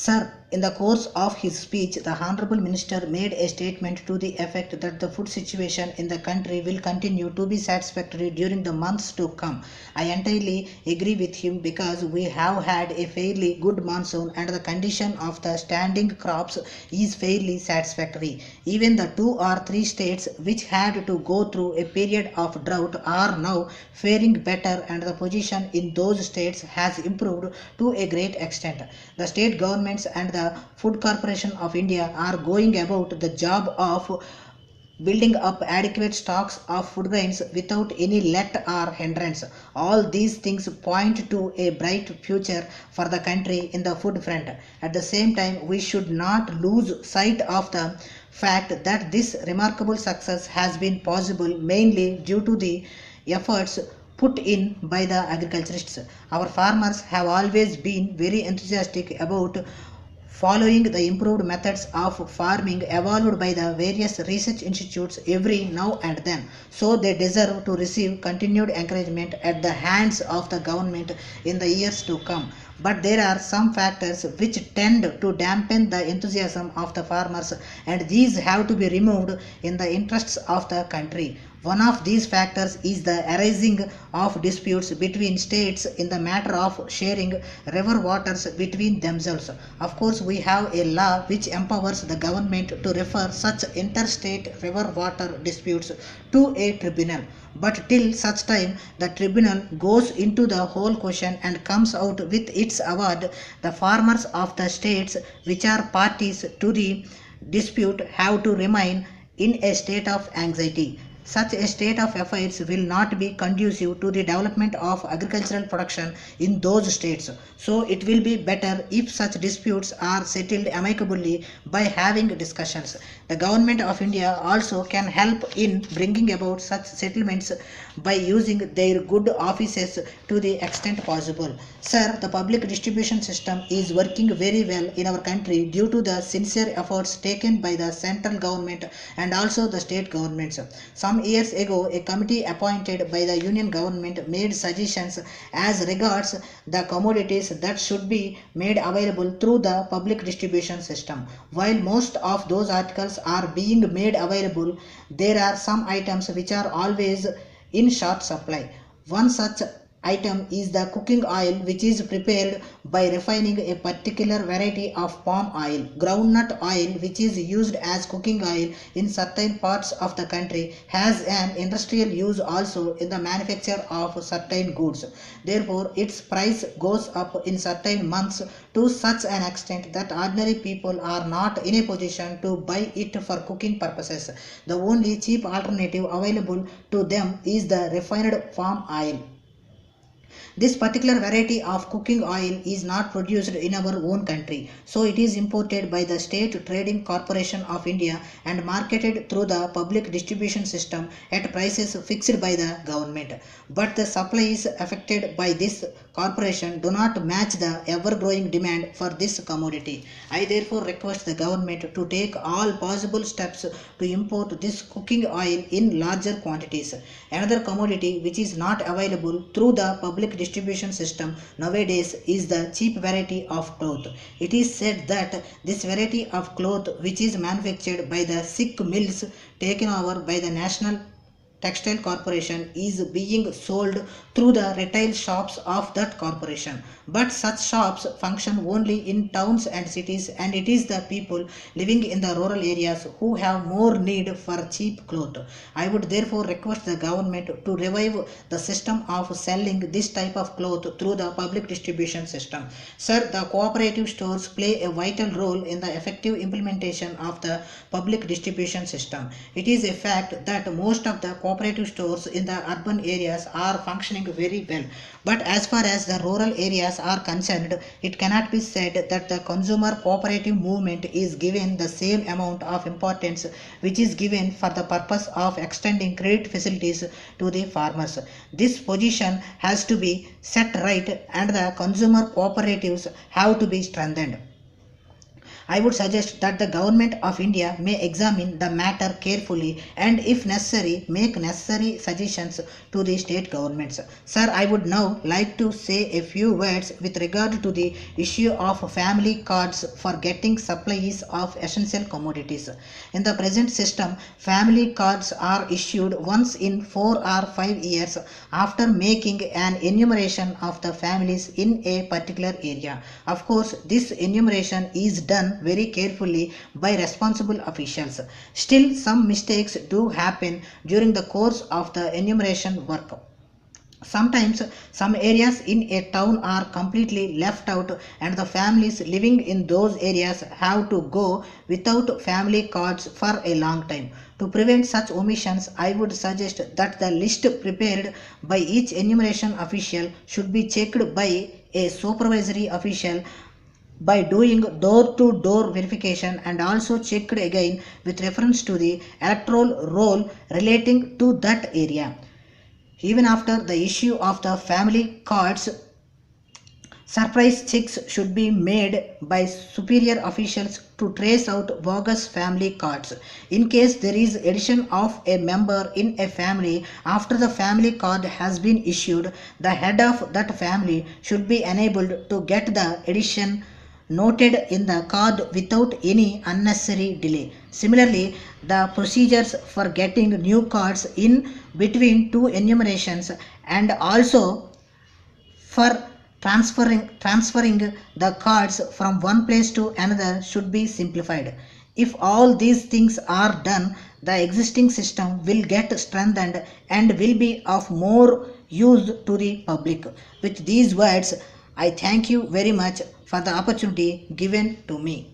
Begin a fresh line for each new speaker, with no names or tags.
Sir, in the course of his speech, the Honorable Minister made a statement to the effect that the food situation in the country will continue to be satisfactory during the months to come. I entirely agree with him because we have had a fairly good monsoon and the condition of the standing crops is fairly satisfactory. Even the 2 or 3 states which had to go through a period of drought are now faring better, and the position in those states has improved to a great extent. The state governments and the Food Corporation of India are going about the job of building up adequate stocks of food grains without any let or hindrance. All these things point to a bright future for the country in the food front. At the same time, we should not lose sight of the fact that this remarkable success has been possible mainly due to the efforts put in by the agriculturists. Our farmers have always been very enthusiastic about following the improved methods of farming evolved by the various research institutes every now and then. So they deserve to receive continued encouragement at the hands of the government in the years to come. But there are some factors which tend to dampen the enthusiasm of the farmers, and these have to be removed in the interests of the country. One of these factors is the arising of disputes between states in the matter of sharing river waters between themselves. Of course, we have a law which empowers the government to refer such interstate river water disputes to a tribunal. But till such time the tribunal goes into the whole question and comes out with its award, the farmers of the states which are parties to the dispute have to remain in a state of anxiety. Such a state of affairs will not be conducive to the development of agricultural production in those states. So it will be better if such disputes are settled amicably by having discussions. The government of India also can help in bringing about such settlements by using their good offices to the extent possible. Sir, the public distribution system is working very well in our country due to the sincere efforts taken by the central government and also the state governments. Some years ago, a committee appointed by the union government made suggestions as regards the commodities that should be made available through the public distribution system. While most of those articles are being made available, there are some items which are always in short supply. One such item is the cooking oil, which is prepared by refining a particular variety of palm oil. Groundnut oil, which is used as cooking oil in certain parts of the country, has an industrial use also in the manufacture of certain goods. Therefore, its price goes up in certain months to such an extent that ordinary people are not in a position to buy it for cooking purposes. The only cheap alternative available to them is the refined palm oil. This particular variety of cooking oil is not produced in our own country, so it is imported by the State Trading Corporation of India and marketed through the public distribution system at prices fixed by the government. But the supplies affected by this corporation do not match the ever-growing demand for this commodity. I therefore request the government to take all possible steps to import this cooking oil in larger quantities. Another commodity which is not available through the public distribution system nowadays is the cheap variety of cloth. It is said that this variety of cloth, which is manufactured by the silk mills taken over by the National Textile Corporation, is being sold through the retail shops of that corporation. But such shops function only in towns and cities, and it is the people living in the rural areas who have more need for cheap cloth. I would therefore request the government to revive the system of selling this type of cloth through the public distribution system. Sir, the cooperative stores play a vital role in the effective implementation of the public distribution system. It is a fact that most of the cooperative stores in the urban areas are functioning very well. But as far as the rural areas are concerned, it cannot be said that the consumer cooperative movement is given the same amount of importance which is given for the purpose of extending credit facilities to the farmers. This position has to be set right, and the consumer cooperatives have to be strengthened. I would suggest that the Government of India may examine the matter carefully and if necessary make necessary suggestions to the state governments. Sir, I would now like to say a few words with regard to the issue of family cards for getting supplies of essential commodities. In the present system, family cards are issued once in 4 or 5 years after making an enumeration of the families in a particular area. Of course, this enumeration is done very carefully by responsible officials. Still, some mistakes do happen during the course of the enumeration work. Sometimes some areas in a town are completely left out and the families living in those areas have to go without family cards for a long time. To prevent such omissions, I would suggest that the list prepared by each enumeration official should be checked by a supervisory official by doing door-to-door verification and also checked again with reference to the electoral roll relating to that area. Even after the issue of the family cards, surprise checks should be made by superior officials to trace out bogus family cards. In case there is addition of a member in a family after the family card has been issued, the head of that family should be enabled to get the addition noted in the card without any unnecessary delay. Similarly, the procedures for getting new cards in between two enumerations and also for transferring the cards from one place to another should be simplified. If all these things are done, the existing system will get strengthened and will be of more use to the public. With these words, I thank you very much for the opportunity given to me.